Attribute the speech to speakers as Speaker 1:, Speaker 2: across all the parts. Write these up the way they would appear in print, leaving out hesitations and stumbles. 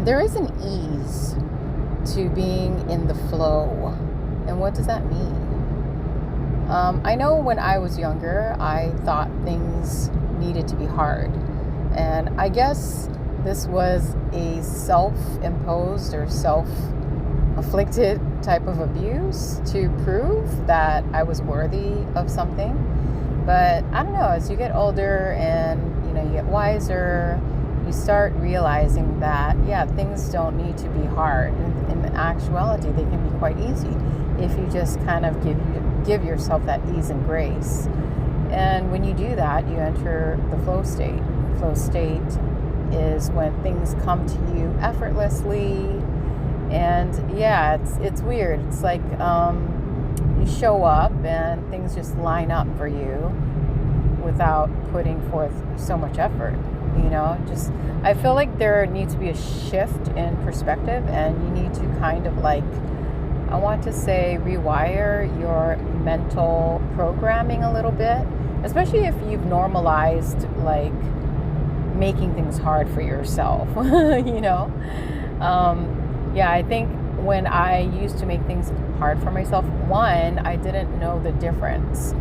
Speaker 1: there is an ease to being in the flow. And what does that mean? I know when I was younger, I thought things needed to be hard. And I guess this was a self-imposed or self-afflicted type of abuse to prove that I was worthy of something. But I don't know, as you get older and you get wiser, you start realizing that things don't need to be hard. In actuality, they can be quite easy if you just kind of give yourself that ease and grace. And when you do that, you enter the flow state. Flow state is when things come to you effortlessly. And it's weird. It's like you show up and things just line up for you without putting forth so much effort. I feel like there needs to be a shift in perspective, and you need to kind of I want to say rewire your mental programming a little bit, especially if you've normalized making things hard for yourself. I think when I used to make things hard for myself, one, I didn't know the difference.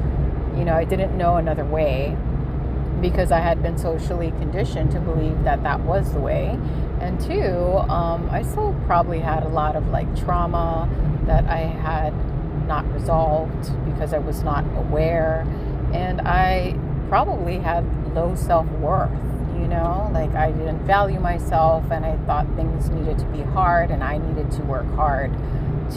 Speaker 1: I didn't know another way, because I had been socially conditioned to believe that was the way. And two, I still probably had a lot of trauma that I had not resolved because I was not aware. And I probably had low self-worth, I didn't value myself, and I thought things needed to be hard and I needed to work hard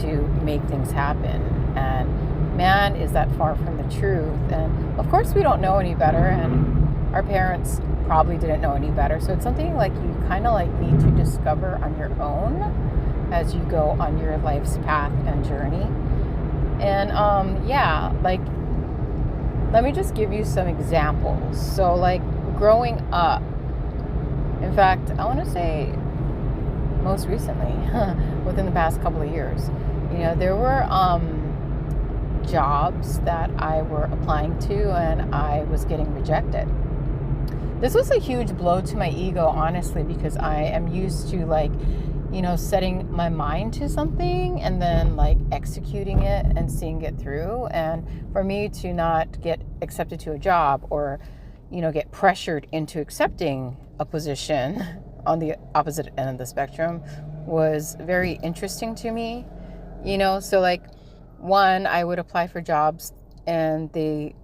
Speaker 1: to make things happen. And man, is that far from the truth. And of course we don't know any better, and our parents probably didn't know any better. So it's something you kind of need to discover on your own as you go on your life's path and journey. And let me just give you some examples. So growing up, in fact, I want to say most recently, within the past couple of years, there were jobs that I were applying to and I was getting rejected. This was a huge blow to my ego, honestly, because I am used to setting my mind to something and then executing it and seeing it through. And for me to not get accepted to a job or, get pressured into accepting a position on the opposite end of the spectrum was very interesting to me. So one, I would apply for jobs and they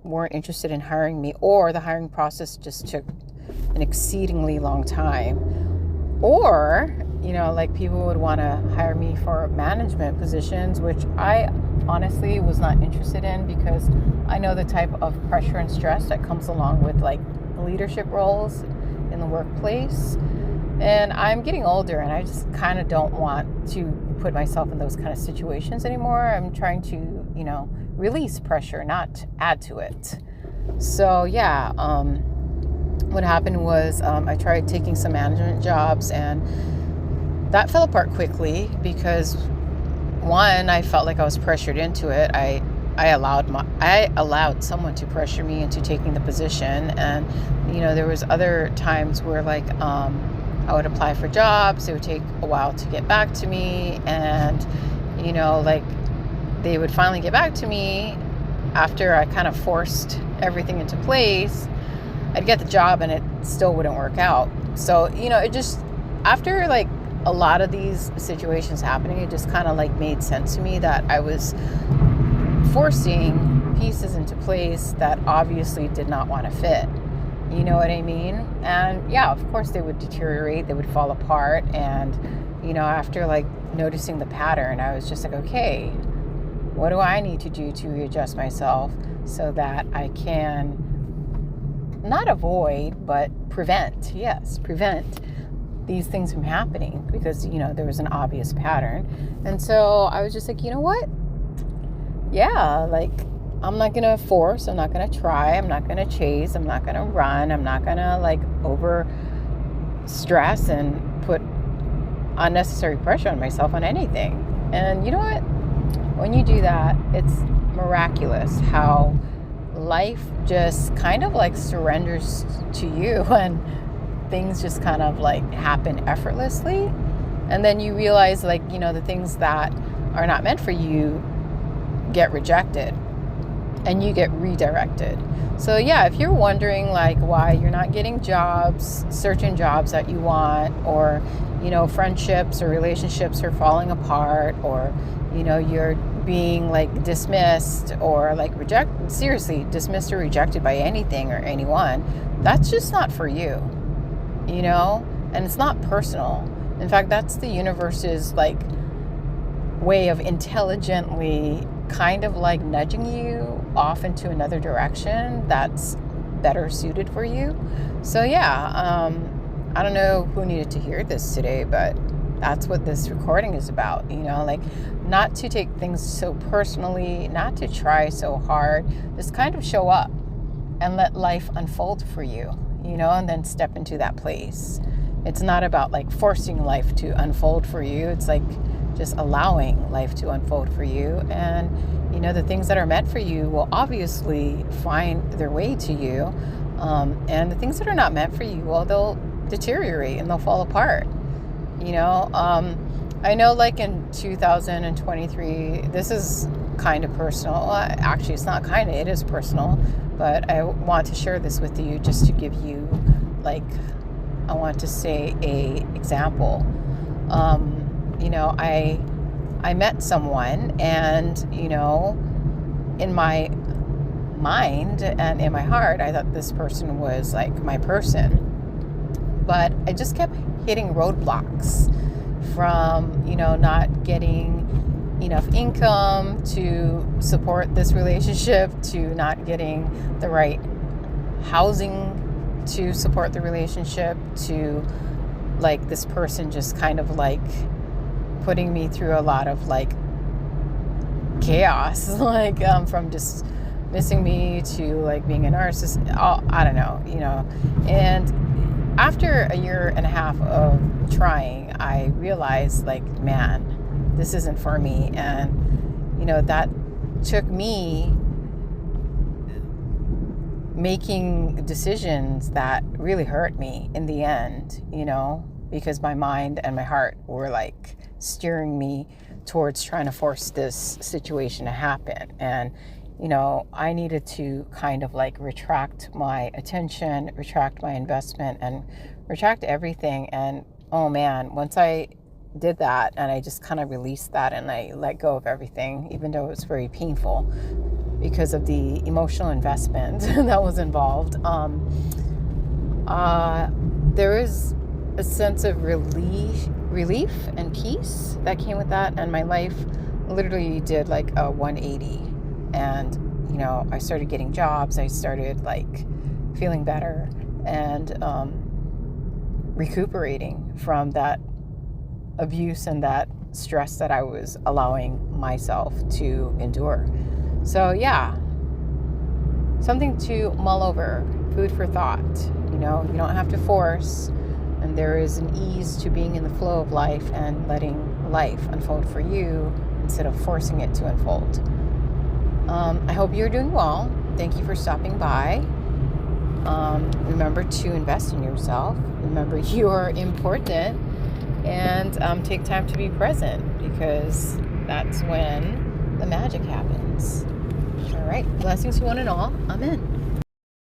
Speaker 1: weren't interested in hiring me, or the hiring process just took an exceedingly long time, or people would want to hire me for management positions, which I honestly was not interested in, because I know the type of pressure and stress that comes along with leadership roles in the workplace. And I'm getting older and I just kind of don't want to put myself in those kind of situations anymore. I'm trying to, release pressure, not add to it. So what happened was I tried taking some management jobs, and that fell apart quickly because one, I felt like I was pressured into it. I allowed someone to pressure me into taking the position, and there was other times where I would apply for jobs. It would take a while to get back to me, and they would finally get back to me after I kind of forced everything into place. I'd get the job and it still wouldn't work out. So it just, after a lot of these situations happening, it just kind of like made sense to me that I was forcing pieces into place that obviously did not want to fit. You know what I mean? And yeah, of course they would deteriorate, they would fall apart. And, you know, after like noticing the pattern, I was just like, okay, what do I need to do to readjust myself so that I can not avoid, but prevent these things from happening? Because, you know, there was an obvious pattern. And so I was just like, you know what? Yeah, like, I'm not going to force, I'm not going to try, I'm not going to chase, I'm not going to run, I'm not going to like over stress and put unnecessary pressure on myself on anything. And you know what? When you do that, it's miraculous how life just kind of like surrenders to you. And things just kind of like happen effortlessly. And then you realize, like, you know, the things that are not meant for you get rejected and you get redirected. So yeah, if you're wondering like why you're not getting jobs, certain jobs that you want, or, you know, friendships or relationships are falling apart, or, you know, you're being like dismissed or like seriously dismissed or rejected by anything or anyone, that's just not for you, you know, and it's not personal. In fact, that's the universe's like way of intelligently kind of like nudging you off into another direction that's better suited for you. So yeah, I don't know who needed to hear this today, but that's what this recording is about, you know, like not to take things so personally, not to try so hard, just kind of show up and let life unfold for you, you know, and then step into that place. It's not about like forcing life to unfold for you. It's like just allowing life to unfold for you. And, you know, the things that are meant for you will obviously find their way to you. And the things that are not meant for you, well, they'll deteriorate and they'll fall apart. You know, I know like in 2023, this is kind of personal. Actually, it's not kind of, it is personal. But I want to share this with you just to give you like, I want to say a example. You know, I met someone, and, you know, in my mind and in my heart, I thought this person was like my person. But I just kept hitting roadblocks from, you know, not getting enough income to support this relationship, to not getting the right housing to support the relationship, to like this person just kind of like putting me through a lot of like chaos, like from just missing me to like being a narcissist. I don't know, you know. And after a year and a half of trying, I realized like, man, this isn't for me. And, you know, that took me making decisions that really hurt me in the end, you know, because my mind and my heart were like steering me towards trying to force this situation to happen. And, you know, I needed to kind of like retract my attention, retract my investment, and retract everything. And oh man, once I did that and I just kind of released that and I let go of everything, even though it was very painful because of the emotional investment that was involved, there is a sense of relief and peace that came with that. And my life literally did like a 180. And, you know, I started getting jobs. I started like feeling better and recuperating from that abuse and that stress that I was allowing myself to endure. So yeah, something to mull over, food for thought. You know, you don't have to force, and there is an ease to being in the flow of life and letting life unfold for you instead of forcing it to unfold. I hope you're doing well. Thank you for stopping by. Remember to invest in yourself. Remember you are important, and take time to be present, because that's when the magic happens. All right. Blessings to one and all. Amen.